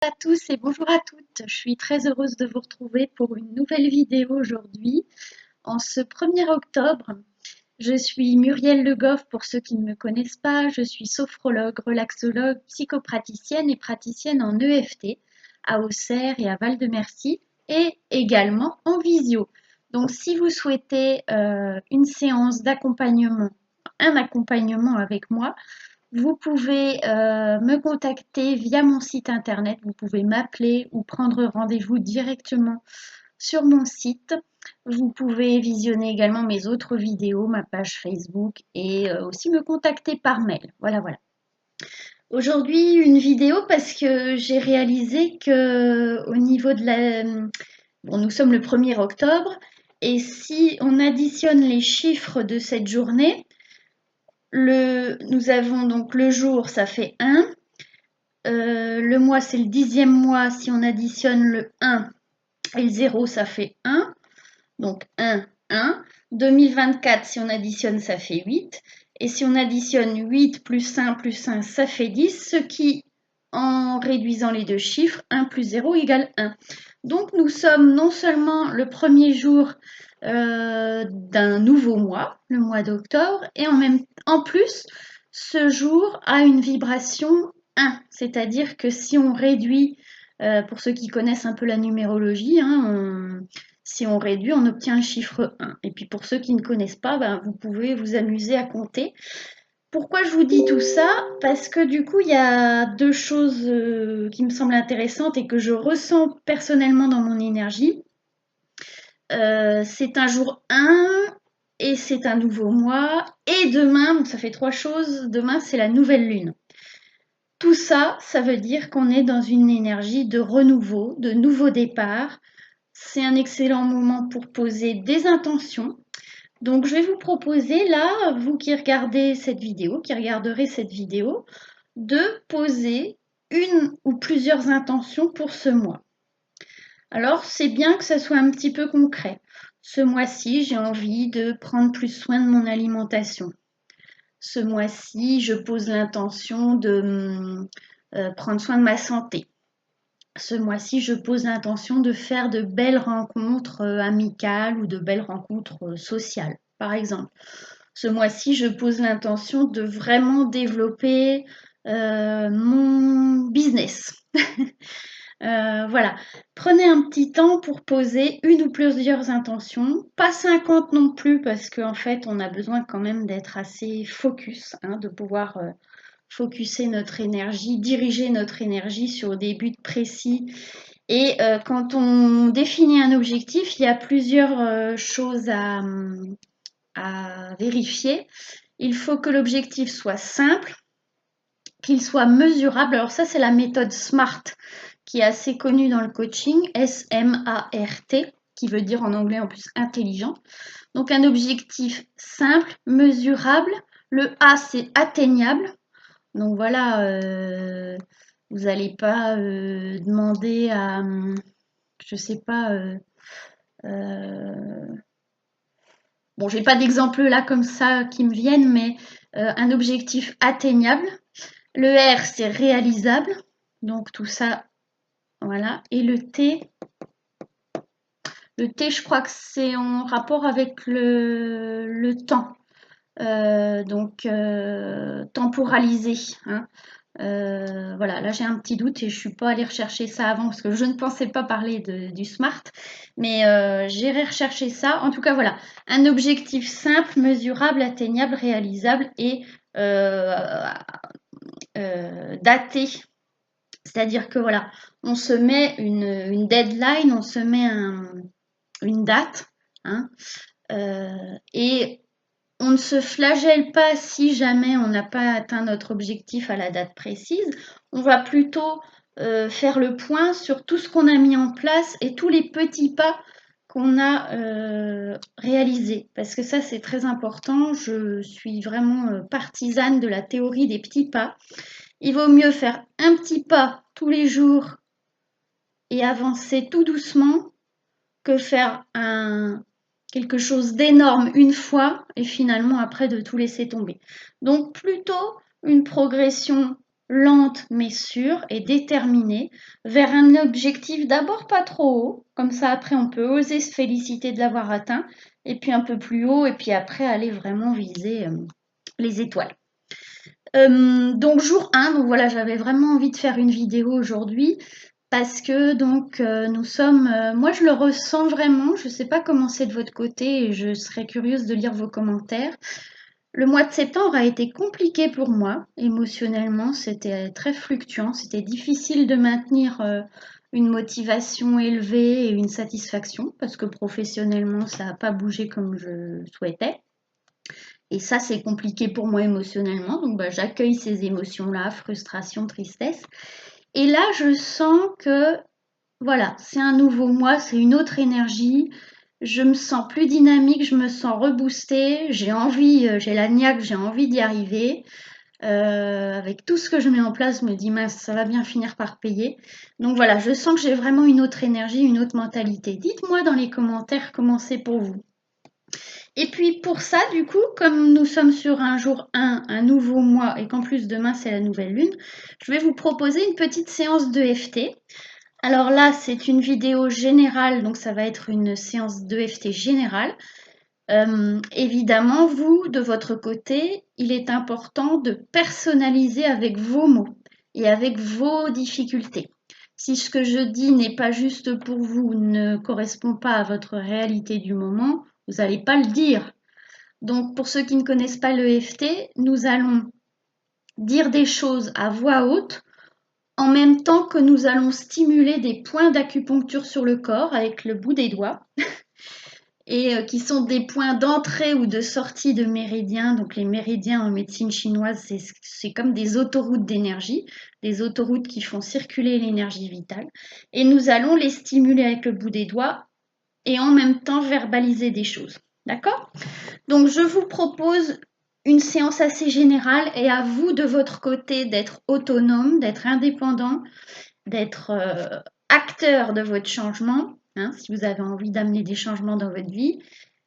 À tous et bonjour à toutes. Je suis très heureuse de vous retrouver pour une nouvelle vidéo aujourd'hui. En ce 1er octobre, je suis Muriel Le Goff pour ceux qui ne me connaissent pas. Je suis sophrologue, relaxologue, psychopraticienne et praticienne en EFT à Auxerre et à Val-de-Mercy et également en visio. Donc si vous souhaitez une séance d'accompagnement, un accompagnement avec moi, vous pouvez me contacter via mon site internet, vous pouvez m'appeler ou prendre rendez-vous directement sur mon site. Vous pouvez visionner également mes autres vidéos, ma page Facebook et aussi me contacter par mail. Voilà, voilà. Aujourd'hui, une vidéo parce que j'ai réalisé que au niveau de la... Bon, nous sommes le 1er octobre et si on additionne les chiffres de cette journée, nous avons donc le jour, ça fait 1. Le mois, c'est le 10e mois. Si on additionne le 1 et le 0, ça fait 1. Donc 1, 1. 2024, si on additionne, ça fait 8. Et si on additionne 8 plus 1, ça fait 10. Ce qui, en réduisant les deux chiffres, 1 plus 0 égale 1. Donc nous sommes non seulement le 1er jour d'un nouveau mois, le mois d'octobre, et en plus, ce jour a une vibration 1, c'est-à-dire que si on réduit, pour ceux qui connaissent un peu la numérologie, si on réduit, on obtient le chiffre 1. Et puis pour ceux qui ne connaissent pas, vous pouvez vous amuser à compter. Pourquoi je vous dis tout ça? Parce que du coup, il y a deux choses qui me semblent intéressantes et que je ressens personnellement dans mon énergie. C'est un jour 1 et c'est un nouveau mois. Et demain, donc ça fait 3 choses, demain c'est la nouvelle lune. Tout ça, ça veut dire qu'on est dans une énergie de renouveau, de nouveau départ. C'est un excellent moment pour poser des intentions. Donc je vais vous proposer là, vous qui regardez cette vidéo, qui regarderez cette vidéo, de poser une ou plusieurs intentions pour ce mois. Alors c'est bien que ça soit un petit peu concret. Ce mois-ci, j'ai envie de prendre plus soin de mon alimentation. Ce mois-ci, je pose l'intention de prendre soin de ma santé. Ce mois-ci, je pose l'intention de faire de belles rencontres amicales ou de belles rencontres sociales, par exemple. Ce mois-ci, je pose l'intention de vraiment développer mon business. Voilà, prenez un petit temps pour poser une ou plusieurs intentions, pas 50 non plus parce qu'en fait on a besoin quand même d'être assez focus, de pouvoir focuser notre énergie, diriger notre énergie sur des buts précis. Et quand on définit un objectif, il y a plusieurs choses à vérifier. Il faut que l'objectif soit simple, qu'il soit mesurable. Alors ça, c'est la méthode SMART qui est assez connue dans le coaching, S-M-A-R-T, qui veut dire en anglais en plus intelligent. Donc un objectif simple, mesurable. Le A, c'est atteignable. Donc voilà, vous n'allez pas demander à, je sais pas, bon, j'ai pas d'exemple là comme ça qui me viennent, mais un objectif atteignable. Le R, c'est réalisable. Donc tout ça, voilà. Et le T, je crois que c'est en rapport avec le temps. Donc temporaliser. Voilà, là j'ai un petit doute et je ne suis pas allée rechercher ça avant parce que je ne pensais pas parler du SMART, mais j'irai rechercher ça. En tout cas, voilà, un objectif simple, mesurable, atteignable, réalisable et daté. C'est-à-dire que voilà, on se met une deadline, on se met une date, et on ne se flagelle pas si jamais on n'a pas atteint notre objectif à la date précise. On va plutôt faire le point sur tout ce qu'on a mis en place et tous les petits pas qu'on a réalisés. Parce que ça, c'est très important. Je suis vraiment partisane de la théorie des petits pas. Il vaut mieux faire un petit pas tous les jours et avancer tout doucement que faire quelque chose d'énorme une fois et finalement après de tout laisser tomber. Donc plutôt une progression lente mais sûre et déterminée vers un objectif d'abord pas trop haut, comme ça après on peut oser se féliciter de l'avoir atteint, et puis un peu plus haut, et puis après aller vraiment viser les étoiles. Donc jour 1, donc voilà, j'avais vraiment envie de faire une vidéo aujourd'hui parce que donc nous sommes, moi je le ressens vraiment, je ne sais pas comment c'est de votre côté et je serais curieuse de lire vos commentaires. Le mois de septembre a été compliqué pour moi émotionnellement, c'était très fluctuant, c'était difficile de maintenir une motivation élevée et une satisfaction parce que professionnellement ça n'a pas bougé comme je souhaitais. Et ça, c'est compliqué pour moi émotionnellement. Donc, bah, j'accueille ces émotions-là, frustration, tristesse. Et là, je sens que, voilà, c'est un nouveau moi, c'est une autre énergie. Je me sens plus dynamique, je me sens reboostée. J'ai envie, j'ai la niaque, j'ai envie d'y arriver. Avec tout ce que je mets en place, je me dis, mince, ça va bien finir par payer. Donc voilà, je sens que j'ai vraiment une autre énergie, une autre mentalité. Dites-moi dans les commentaires comment c'est pour vous. Et puis pour ça, du coup, comme nous sommes sur un jour 1, un nouveau mois, et qu'en plus demain c'est la nouvelle lune, je vais vous proposer une petite séance d'EFT. Alors là, c'est une vidéo générale, donc ça va être une séance d'EFT générale. Évidemment, vous, de votre côté, il est important de personnaliser avec vos mots et avec vos difficultés. Si ce que je dis n'est pas juste pour vous, ne correspond pas à votre réalité du moment, vous n'allez pas le dire. Donc, pour ceux qui ne connaissent pas l'EFT, nous allons dire des choses à voix haute en même temps que nous allons stimuler des points d'acupuncture sur le corps avec le bout des doigts et qui sont des points d'entrée ou de sortie de méridiens. Donc, les méridiens en médecine chinoise, c'est comme des autoroutes d'énergie, des autoroutes qui font circuler l'énergie vitale. Et nous allons les stimuler avec le bout des doigts et en même temps verbaliser des choses. D'accord ? Donc, je vous propose une séance assez générale et à vous de votre côté d'être autonome, d'être indépendant, d'être acteur de votre changement, hein, si vous avez envie d'amener des changements dans votre vie,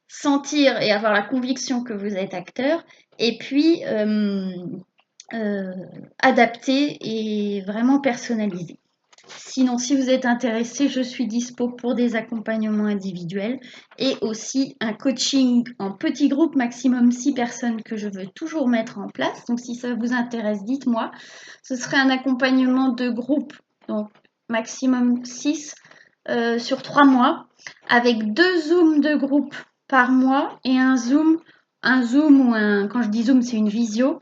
sentir et avoir la conviction que vous êtes acteur, et puis adapter et vraiment personnaliser. Sinon, si vous êtes intéressé, je suis dispo pour des accompagnements individuels et aussi un coaching en petit groupe, maximum 6 personnes que je veux toujours mettre en place. Donc, si ça vous intéresse, dites-moi. Ce serait un accompagnement de groupe, donc maximum 6 sur 3 mois, avec 2 zooms de groupe par mois et un zoom ou quand je dis zoom, c'est une visio,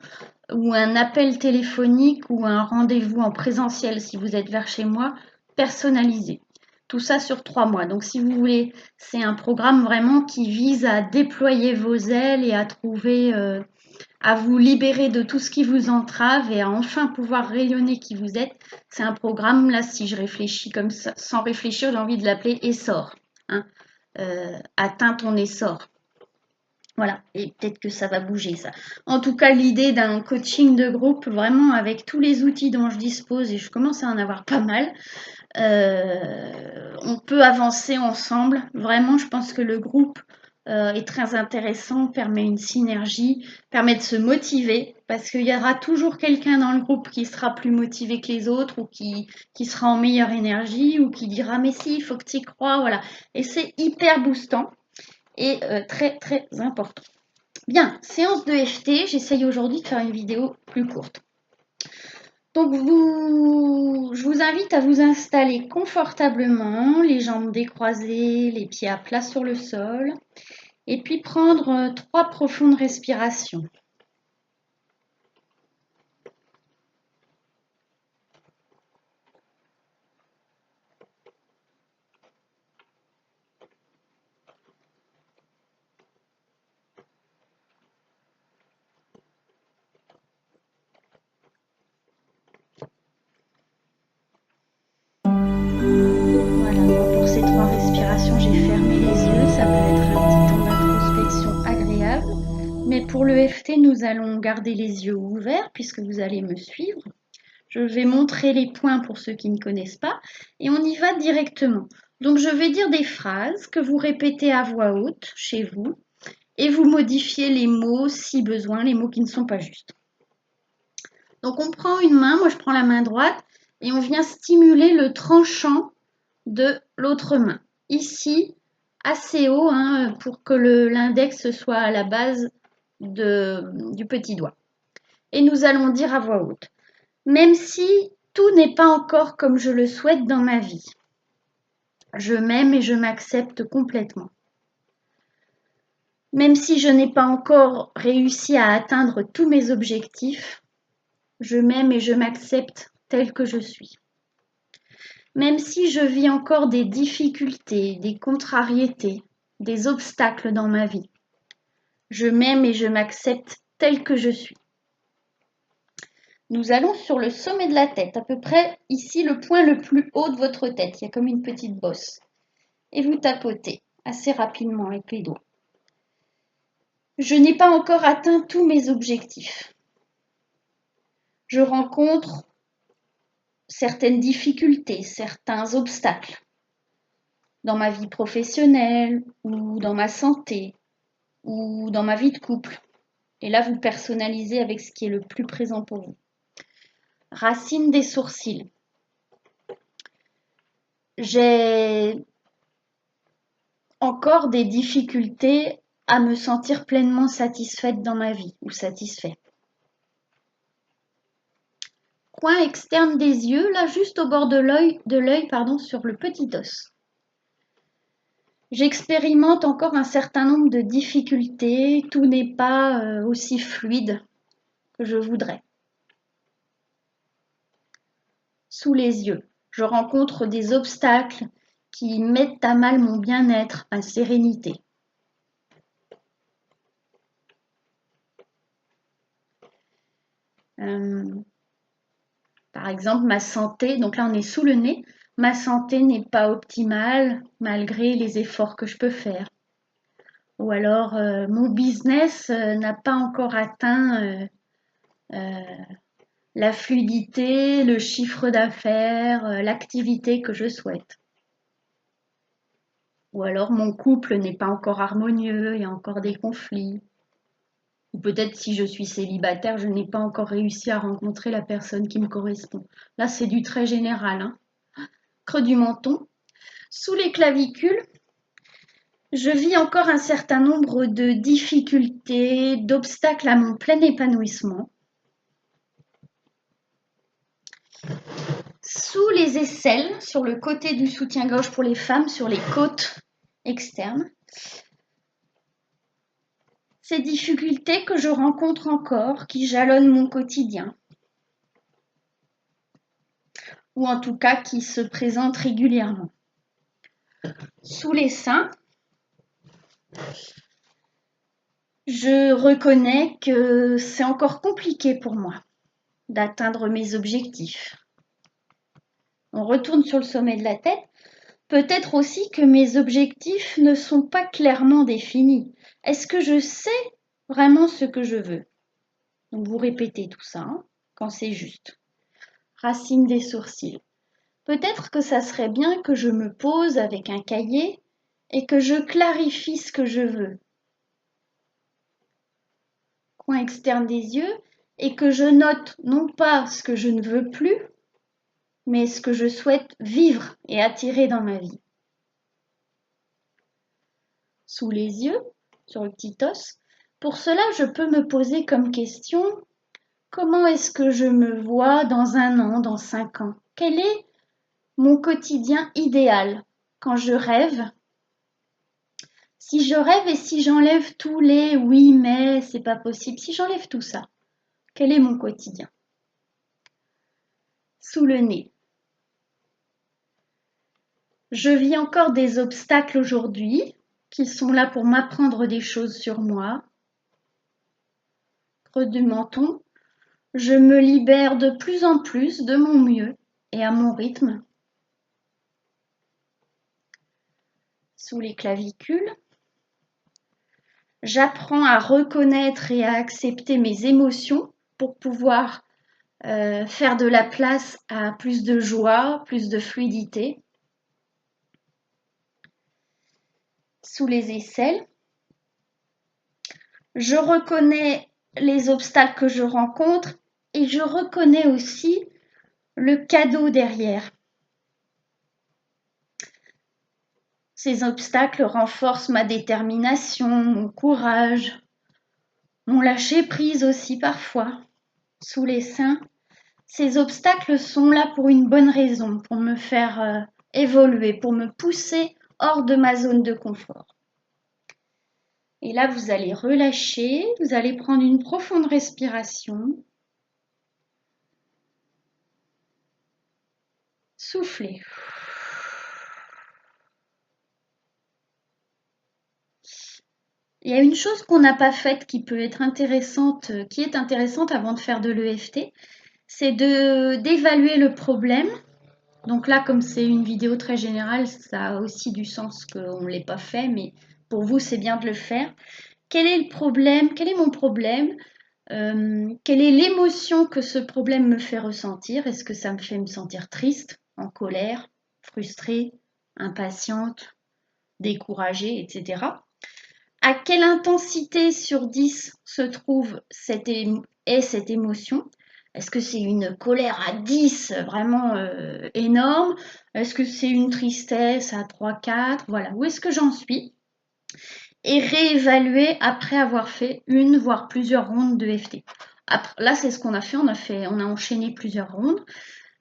ou un appel téléphonique ou un rendez-vous en présentiel si vous êtes vers chez moi, personnalisé. Tout ça sur 3 mois. Donc si vous voulez, c'est un programme vraiment qui vise à déployer vos ailes et à trouver, à vous libérer de tout ce qui vous entrave et à enfin pouvoir rayonner qui vous êtes. C'est un programme, là, si je réfléchis comme ça, sans réfléchir, j'ai envie de l'appeler essor. Hein. Atteins ton essor. Voilà, et peut-être que ça va bouger ça. En tout cas, l'idée d'un coaching de groupe, vraiment avec tous les outils dont je dispose, et je commence à en avoir pas mal, on peut avancer ensemble. Vraiment, je pense que le groupe est très intéressant, permet une synergie, permet de se motiver, parce qu'il y aura toujours quelqu'un dans le groupe qui sera plus motivé que les autres, ou qui sera en meilleure énergie, ou qui dira mais si, il faut que tu y crois, voilà. Et c'est hyper boostant et très très important. Bien, séance de FT, j'essaye aujourd'hui de faire une vidéo plus courte. Donc je vous invite à vous installer confortablement, les jambes décroisées, les pieds à plat sur le sol, et puis prendre 3 profondes respirations. Voilà, moi pour ces 3 respirations, j'ai fermé les yeux, ça peut être un petit temps d'introspection agréable. Mais pour le FT, nous allons garder les yeux ouverts puisque vous allez me suivre. Je vais montrer les points pour ceux qui ne connaissent pas et on y va directement. Donc je vais dire des phrases que vous répétez à voix haute chez vous et vous modifiez les mots si besoin, les mots qui ne sont pas justes. Donc on prend une main, moi je prends la main droite, et on vient stimuler le tranchant de l'autre main. Ici, assez haut pour que l'index soit à la base du petit doigt. Et nous allons dire à voix haute, même si tout n'est pas encore comme je le souhaite dans ma vie, je m'aime et je m'accepte complètement. Même si je n'ai pas encore réussi à atteindre tous mes objectifs, je m'aime et je m'accepte tel que je suis. Même si je vis encore des difficultés, des contrariétés, des obstacles dans ma vie, je m'aime et je m'accepte tel que je suis. Nous allons sur le sommet de la tête, à peu près ici le point le plus haut de votre tête. Il y a comme une petite bosse. Et vous tapotez assez rapidement avec les doigts. Je n'ai pas encore atteint tous mes objectifs. Je rencontre certaines difficultés, certains obstacles dans ma vie professionnelle ou dans ma santé ou dans ma vie de couple. Et là, vous personnalisez avec ce qui est le plus présent pour vous. Racine des sourcils. J'ai encore des difficultés à me sentir pleinement satisfaite dans ma vie ou satisfait. Coin externe des yeux, là juste au bord de l'œil, sur le petit os. J'expérimente encore un certain nombre de difficultés, tout n'est pas aussi fluide que je voudrais. Sous les yeux, je rencontre des obstacles qui mettent à mal mon bien-être, ma sérénité. Par exemple, ma santé, donc là on est sous le nez, ma santé n'est pas optimale malgré les efforts que je peux faire. Ou alors mon business n'a pas encore atteint la fluidité, le chiffre d'affaires, l'activité que je souhaite. Ou alors mon couple n'est pas encore harmonieux, il y a encore des conflits. Ou peut-être si je suis célibataire, je n'ai pas encore réussi à rencontrer la personne qui me correspond. Là, c'est du très général. Creux du menton. Sous les clavicules, je vis encore un certain nombre de difficultés, d'obstacles à mon plein épanouissement. Sous les aisselles, sur le côté du soutien-gorge pour les femmes, sur les côtes externes. Ces difficultés que je rencontre encore, qui jalonnent mon quotidien. Ou en tout cas qui se présentent régulièrement. Sous les seins, je reconnais que c'est encore compliqué pour moi d'atteindre mes objectifs. On retourne sur le sommet de la tête. Peut-être aussi que mes objectifs ne sont pas clairement définis. Est-ce que je sais vraiment ce que je veux? Donc vous répétez tout ça quand c'est juste. Racine des sourcils. Peut-être que ça serait bien que je me pose avec un cahier et que je clarifie ce que je veux. Coin externe des yeux, et que je note non pas ce que je ne veux plus, mais ce que je souhaite vivre et attirer dans ma vie. Sous les yeux, sur le petit os. Pour cela, je peux me poser comme question, comment est-ce que je me vois dans 1 an, dans 5 ans? Quel est mon quotidien idéal quand je rêve? Si je rêve et si j'enlève tous les oui, mais c'est pas possible, si j'enlève tout ça, quel est mon quotidien? Sous le nez. Je vis encore des obstacles aujourd'hui qui sont là pour m'apprendre des choses sur moi. Creux du menton. Je me libère de plus en plus de mon mieux et à mon rythme. Sous les clavicules. J'apprends à reconnaître et à accepter mes émotions pour pouvoir faire de la place à plus de joie, plus de fluidité. Sous les aisselles. Je reconnais les obstacles que je rencontre et je reconnais aussi le cadeau derrière. Ces obstacles renforcent ma détermination, mon courage, mon lâcher-prise aussi parfois. Sous les seins, ces obstacles sont là pour une bonne raison, pour me faire évoluer, pour me pousser hors de ma zone de confort. Et là, vous allez relâcher, vous allez prendre une profonde respiration. Soufflez. Il y a une chose qu'on n'a pas faite qui peut être intéressante, qui est intéressante avant de faire de l'EFT, c'est d'évaluer le problème. Donc là, comme c'est une vidéo très générale, ça a aussi du sens qu'on ne l'ait pas fait, mais pour vous, c'est bien de le faire. Quel est le problème? Quel est mon problème? Quelle est l'émotion que ce problème me fait ressentir? Est-ce que ça me fait me sentir triste, en colère, frustrée, impatiente, découragée, etc. À quelle intensité sur 10 se trouve cette émotion? Est-ce que c'est une colère à 10 vraiment énorme? Est-ce que c'est une tristesse à 3, 4? Voilà, où est-ce que j'en suis? Et réévaluer après avoir fait une voire plusieurs rondes de FT. Après, là, c'est ce qu'on a fait. On a enchaîné plusieurs rondes.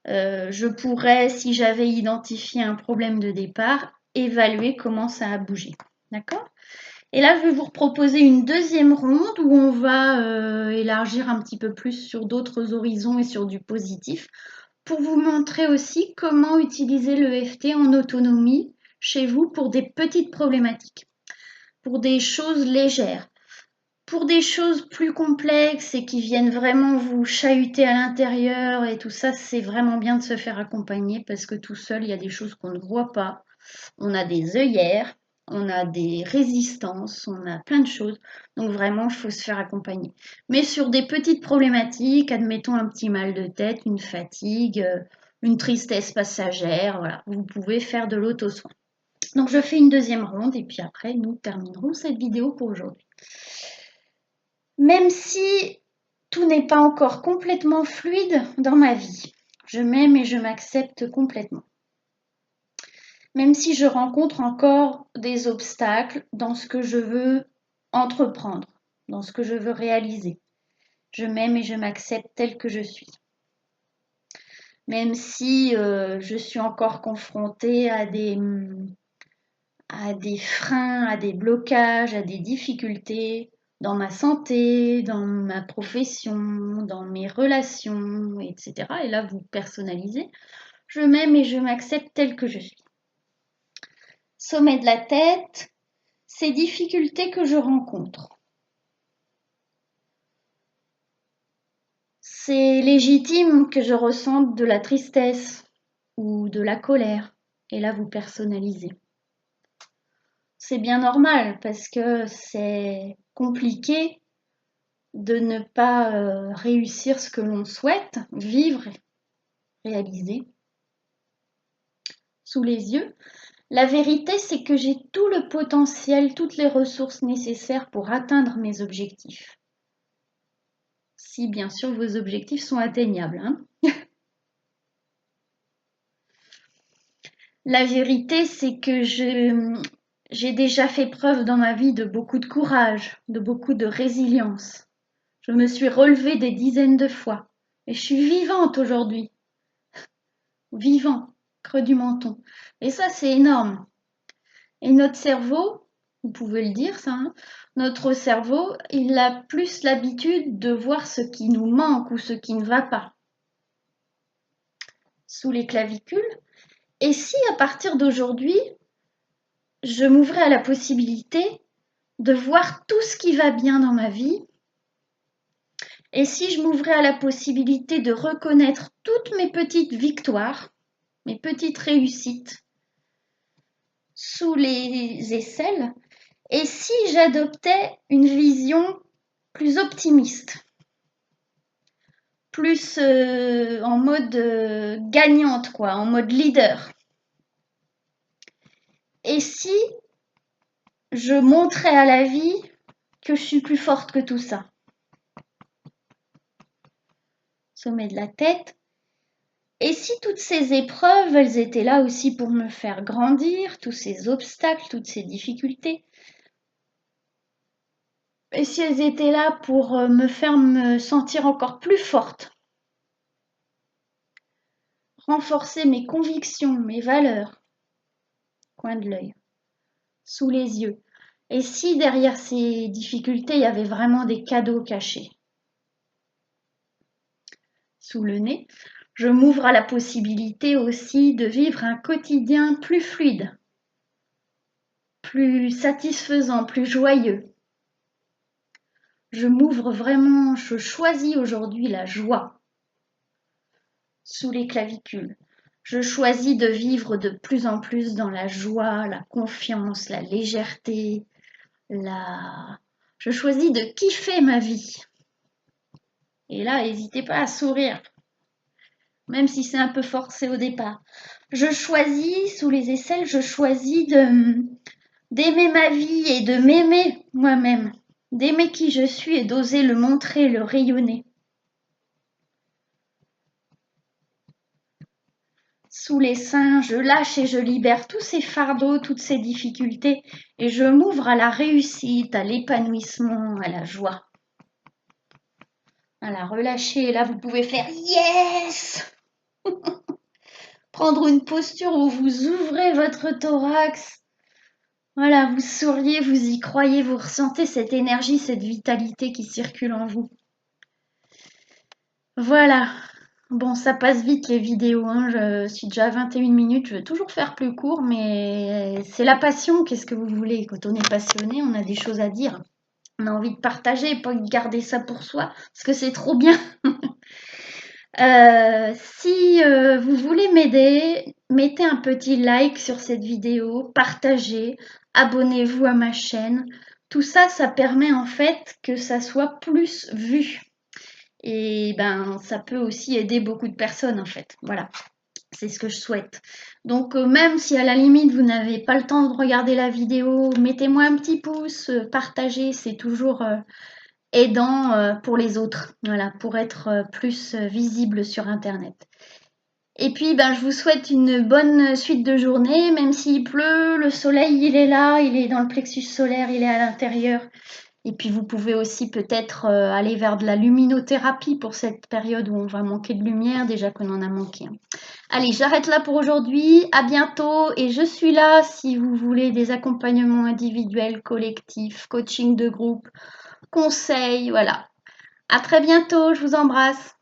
Je pourrais, si j'avais identifié un problème de départ, évaluer comment ça a bougé. D'accord? Et là, je vais vous proposer une deuxième ronde où on va élargir un petit peu plus sur d'autres horizons et sur du positif pour vous montrer aussi comment utiliser le FT en autonomie chez vous pour des petites problématiques, pour des choses légères. Pour des choses plus complexes et qui viennent vraiment vous chahuter à l'intérieur et tout ça, c'est vraiment bien de se faire accompagner parce que tout seul, il y a des choses qu'on ne voit pas. On a des œillères, on a des résistances, on a plein de choses. Donc vraiment, il faut se faire accompagner. Mais sur des petites problématiques, admettons un petit mal de tête, une fatigue, une tristesse passagère, voilà, vous pouvez faire de l'auto-soin. Donc je fais une deuxième ronde et puis après, nous terminerons cette vidéo pour aujourd'hui. Même si tout n'est pas encore complètement fluide dans ma vie, je m'aime et je m'accepte complètement. Même si je rencontre encore des obstacles dans ce que je veux entreprendre, dans ce que je veux réaliser, je m'aime et je m'accepte telle que je suis. Même si je suis encore confrontée à des freins, à des blocages, à des difficultés dans ma santé, dans ma profession, dans mes relations, etc. Et là, vous personnalisez. Je m'aime et je m'accepte telle que je suis. Sommet de la tête, ces difficultés que je rencontre. C'est légitime que je ressente de la tristesse ou de la colère. Et là, vous personnalisez. C'est bien normal parce que c'est compliqué de ne pas réussir ce que l'on souhaite, vivre, réaliser. Sous les yeux, la vérité, c'est que j'ai tout le potentiel, toutes les ressources nécessaires pour atteindre mes objectifs. Si bien sûr vos objectifs sont atteignables. La vérité, c'est que j'ai déjà fait preuve dans ma vie de beaucoup de courage, de beaucoup de résilience. Je me suis relevée des dizaines de fois et je suis vivante aujourd'hui. Vivant, creux du menton. Et ça, c'est énorme. Et notre cerveau, vous pouvez le dire ça, notre cerveau, il a plus l'habitude de voir ce qui nous manque ou ce qui ne va pas sous les clavicules. Et si à partir d'aujourd'hui, je m'ouvrais à la possibilité de voir tout ce qui va bien dans ma vie, et si je m'ouvrais à la possibilité de reconnaître toutes mes petites victoires, mes petites réussites sous les aisselles, et si j'adoptais une vision plus optimiste, plus en mode gagnante, quoi, en mode leader. Et si je montrais à la vie que je suis plus forte que tout ça. sommet de la tête. Et si toutes ces épreuves, elles étaient là aussi pour me faire grandir, tous ces obstacles, toutes ces difficultés, et si elles étaient là pour me faire me sentir encore plus forte, renforcer mes convictions, mes valeurs, coin de l'œil, sous les yeux. Et si derrière ces difficultés, il y avait vraiment des cadeaux cachés, sous le nez, je m'ouvre à la possibilité aussi de vivre un quotidien plus fluide, plus satisfaisant, plus joyeux. Je m'ouvre vraiment, je choisis aujourd'hui la joie sous les clavicules. Je choisis de vivre de plus en plus dans la joie, la confiance, la légèreté, Je choisis de kiffer ma vie. Et là, n'hésitez pas à sourire, même si c'est un peu forcé au départ. Je choisis, sous les aisselles, je choisis d'aimer ma vie et de m'aimer moi-même, d'aimer qui je suis et d'oser le montrer, le rayonner. Sous les seins, je lâche et je libère tous ces fardeaux, toutes ces difficultés et je m'ouvre à la réussite, à l'épanouissement, à la joie. Voilà, relâchez. Et là, vous pouvez faire yes. Prendre une posture où vous ouvrez votre thorax. Voilà, vous souriez, vous y croyez, vous ressentez cette énergie, cette vitalité qui circule en vous. Voilà. Bon, ça passe vite les vidéos, hein. Je suis déjà à 21 minutes, je veux toujours faire plus court, mais c'est la passion, qu'est-ce que vous voulez? Quand on est passionné, on a des choses à dire. On a envie de partager, pas de garder ça pour soi, parce que c'est trop bien. Si vous voulez m'aider, mettez un petit like sur cette vidéo, partagez, abonnez-vous à ma chaîne. Tout ça, ça permet en fait que ça soit plus vu. Et ben, ça peut aussi aider beaucoup de personnes en fait. Voilà, c'est ce que je souhaite. Donc même si à la limite vous n'avez pas le temps de regarder la vidéo, mettez-moi un petit pouce, partagez, c'est toujours aidant pour les autres. Voilà, pour être plus visible sur Internet. Et puis, ben, je vous souhaite une bonne suite de journée, même s'il pleut, le soleil, il est là, il est dans le plexus solaire, il est à l'intérieur. Et puis, vous pouvez aussi peut-être aller vers de la luminothérapie pour cette période où on va manquer de lumière, déjà qu'on en a manqué. Allez, j'arrête là pour aujourd'hui. À bientôt. Et je suis là si vous voulez des accompagnements individuels, collectifs, coaching de groupe, conseils, voilà. À très bientôt, je vous embrasse.